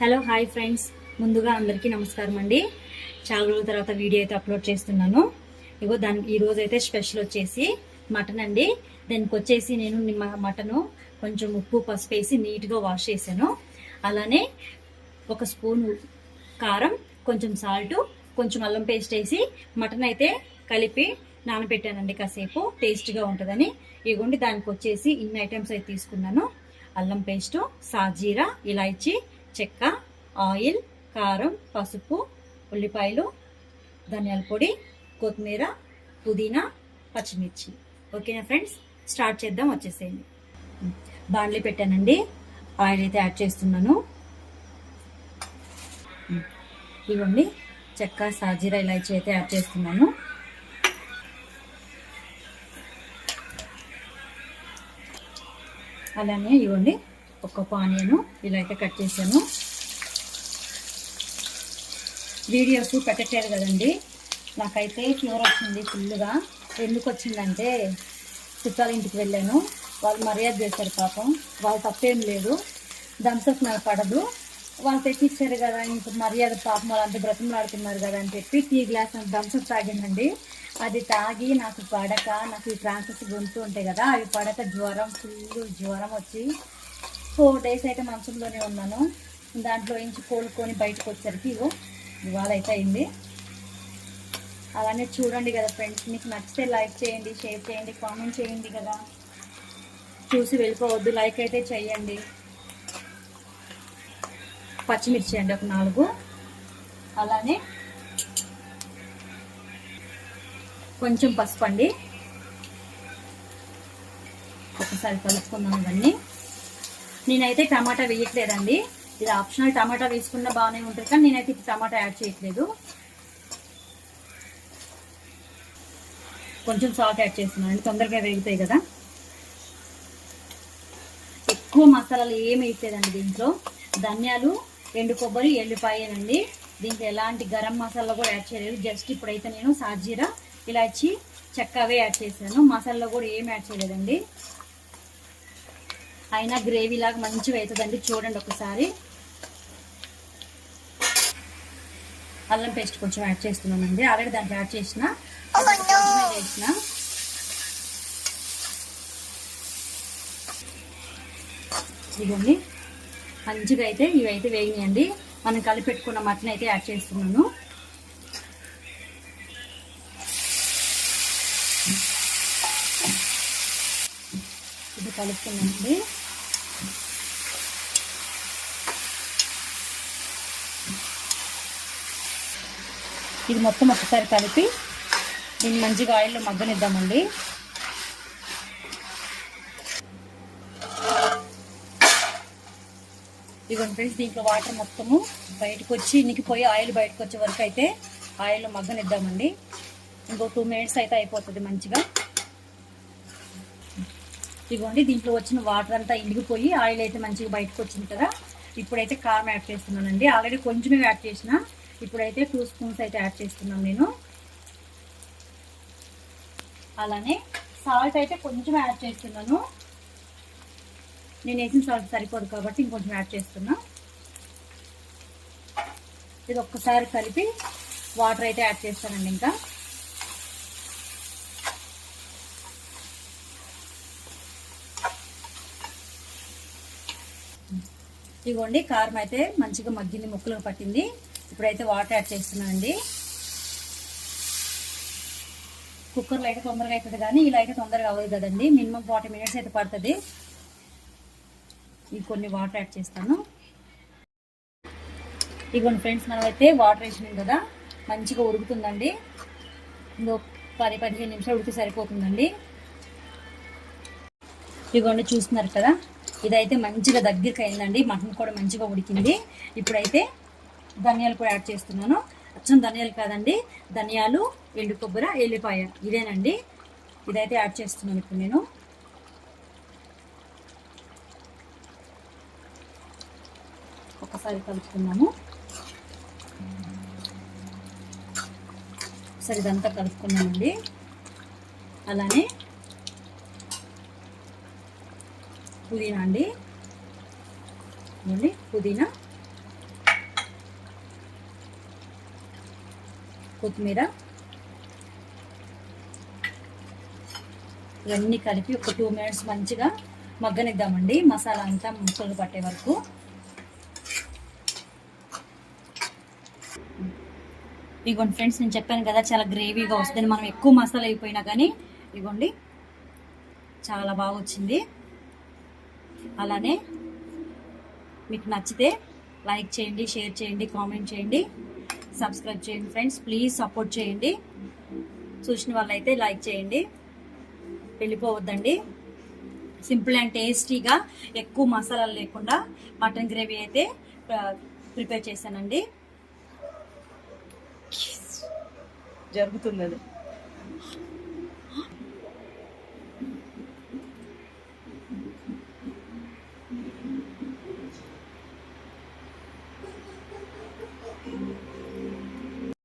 Hello hi friends, ముందుగా అందరికీ నమస్కారం అండి. చాలా రోజుల తర్వాత వీడియో అయితే అప్లోడ్ చేస్తున్నాను. ఇగో ఈరోజు అయితే స్పెషల్ వచ్చేసి మటన్ అండి. దానికి వచ్చేసి నేను మటను కొంచెం ఉప్పు పసుపు వేసి నీట్గా వాష్ చేశాను. అలానే ఒక స్పూన్ కారం, కొంచెం సాల్ట్, కొంచెం అల్లం పేస్ట్ వేసి మటన్ అయితే కలిపి నానబెట్టానండి కాసేపు, టేస్ట్గా ఉంటుందని. ఇగోండి దానికి వచ్చేసి ఇన్ని ఐటమ్స్ అయితే తీసుకున్నాను. అల్లం పేస్టు, సాజీరా, ఇలాచి, చెక్క, ఆయిల్, కారం, పసుపు, ఉల్లిపాయలు, ధనియాల పొడి, కొత్తిమీర, పుదీనా, పచ్చిమిర్చి. ఓకేనా ఫ్రెండ్స్, స్టార్ట్ చేద్దాం. వచ్చేసేయండి. బాండ్లీ పెట్టానండి, ఆయిల్ అయితే యాడ్ చేస్తున్నాను. ఇవ్వండి చెక్క, సాజీరా, ఇలాచి అయితే యాడ్ చేస్తున్నాను. అలానే ఇవ్వండి ఒక ఆనియన్ ఇలా అయితే కట్ చేశాను. వీడియోస్ పెట్టట్లేదు కదండి, నాకైతే ఫీవర్ వచ్చింది ఫుల్గా. ఎందుకు వచ్చిందంటే చుట్టాల ఇంటికి వెళ్ళాను, వాళ్ళు మర్యాద చేశారు. పాపం వాళ్ళు తప్పేం లేదు, థమ్స్అప్ నాకు పడదు, వాళ్ళు తెచ్చిచ్చారు కదా, ఇంక మర్యాద పాపం వాళ్ళంతా బ్రతిమలాడుతున్నారు కదా అని చెప్పి టీ గ్లాస్ థమ్స్అప్ తాగానండి. అది తాగి నాకు పడక, నాకు ఈ ఫ్రాన్సెస్ గొంతు ఉంటాయి కదా, అవి పడక ఫుల్ జ్వరం వచ్చి 4 days అయితే మంచంలోనే ఉన్నాను. దాంట్లో నుంచి కోలుకొని బయటకు వచ్చేసరికి ఇవాళ అయితే అయింది. అలానే చూడండి కదా ఫ్రెండ్స్, మీకు నచ్చితే లైక్ చేయండి, షేర్ చేయండి, కామెంట్ చేయండి కదా, చూసి వెళ్ళిపోవద్దు, లైక్ అయితే చేయండి. పచ్చిమిర్చి అండి ఒక 4, అలానే కొంచెం పసుపు అండి. ఒకసారి కలుపుకుందాం ఇవన్నీ. నేనైతే టమాటా వేయట్లేదండి, ఇది ఆప్షనల్. టమాటా వేసుకున్న బాగానే ఉంటుంది, కానీ నేనైతే టమాటా యాడ్ చేయట్లేదు. కొంచెం సాల్ట్ యాడ్ చేస్తున్నాను, తొందరగా వేగుతాయి కదా. ఎక్కువ మసాలాలు ఏమి వేయట్లేదండి దీంట్లో. ధనియాలు, ఎండు కొబ్బరి, ఎల్లిపాయనండి. దీంట్లో ఎలాంటి గరం మసాలా కూడా యాడ్ చేయలేదు. జస్ట్ ఇప్పుడైతే నేను సాజీరా, ఇలాచి, చెక్క అవే యాడ్ చేశాను. మసాలా కూడా ఏమి యాడ్ చేయలేదండి. అయినా గ్రేవీ లాగా మంచిగా అవుతుందండి, చూడండి ఒకసారి. అల్లం పేస్ట్ కొంచెం యాడ్ చేస్తున్నానండి, ఆల్రెడీ దాంట్లో యాడ్ చేసిన. ఇవన్నీ మంచిగా అయితే ఇవైతే వేగినాయండి. మనం కలిపెట్టుకున్న మటన్ అయితే యాడ్ చేస్తున్నాను. ఇది కలుపుతున్నానండి. ఇది మొత్తం ఒకసారి కలిపి దీన్ని మంచిగా ఆయిల్లో మగ్గనిద్దామండి. ఇదిగోండి ఫ్రెండ్స్, దీంట్లో వాటర్ మొత్తము బయటకు వచ్చి ఇనికిపోయి ఆయిల్ బయటకు వచ్చే వరకు అయితే ఆయిల్లో మగ్గనిద్దామండి. ఇంకో 2 minutes అయితే అయిపోతుంది మంచిగా. ఇదిగోండి దీంట్లో వచ్చిన వాటర్ అంతా ఇనిగిపోయి ఆయిల్ అయితే మంచిగా బయటకు వచ్చింది కదా. ఇప్పుడైతే కారం యాడ్ చేస్తున్నానండి, ఆల్రెడీ కొంచెమే యాడ్ చేసిన. ఇప్పుడైతే 2 spoons అయితే యాడ్ చేస్తున్నాను నేను. అలానే సాల్ట్ అయితే కొంచెం యాడ్ చేస్తున్నాను, నేను వేసిన సాల్ట్ సరిపోదు కాబట్టి ఇంకొంచెం యాడ్ చేస్తున్నా. ఇది ఒక్కసారి కలిపి వాటర్ అయితే యాడ్ చేస్తానండి. ఇంకా ఇదిగోండి కారం అయితే మంచిగా మగ్గింది, ముక్కలకు పట్టింది. ఇప్పుడైతే వాటర్ యాడ్ చేస్తున్నానండి. కుక్కర్లో అయితే తొందరగా అవుతుంది, కానీ ఇలా అయితే తొందరగా అవ్వదు కదండి. మినిమం 40 minutes అయితే పడుతుంది. కొన్ని వాటర్ యాడ్ చేస్తాను. ఇదిగోండి ఫ్రెండ్స్, మనం అయితే వాటర్ వేసినాం కదా, మంచిగా ఉడుకుతుందండి. ఇంకో 10-15 నిమిషాలు ఉడికి సరిపోతుందండి. ఇదిగోండి చూస్తున్నారు కదా, ఇదైతే మంచిగా దగ్గరికి అయిందండి. మటన్ కూడా మంచిగా ఉడికింది. ఇప్పుడైతే ధనియాలు కూడా యాడ్ చేస్తున్నాను. అచ్చం ధనియాలు కాదండి, ధనియాలు, ఎండు కొబ్బరి, ఎల్లిపాయ ఇదేనండి. ఇదైతే యాడ్ చేస్తున్నాను ఇప్పుడు నేను. ఒకసారి కలుపుకున్నాము. ఒకసారి ఇదంతా కలుపుకున్నామండి. అలానే పుదీనా అండి, పుదీనా కొత్తిమీర, ఇవన్నీ కలిపి ఒక 2 మినిట్స్ మంచిగా మగ్గనిద్దామండి, మసాలా అంతా ముక్కలు పట్టే వరకు. ఇగోండి ఫ్రెండ్స్, నేను చెప్పాను కదా చాలా గ్రేవీగా వస్తుంది, మనం ఎక్కువ మసాలా అయిపోయినా కానీ. ఇగోండి చాలా బాగా వచ్చింది. అలానే మీకు నచ్చితే లైక్ చేయండి, షేర్ చేయండి, కామెంట్ చేయండి, సబ్స్క్రైబ్ చేయండి ఫ్రెండ్స్. ప్లీజ్ సపోర్ట్ చేయండి. చూసిన వాళ్ళైతే లైక్ చేయండి, వెళ్ళిపోవద్దండి. సింపుల్ అండ్ టేస్టీగా ఎక్కువ మసాలాలు లేకుండా మటన్ గ్రేవీ అయితే ప్రిపేర్ చేశానండి. జరుగుతుంది అది.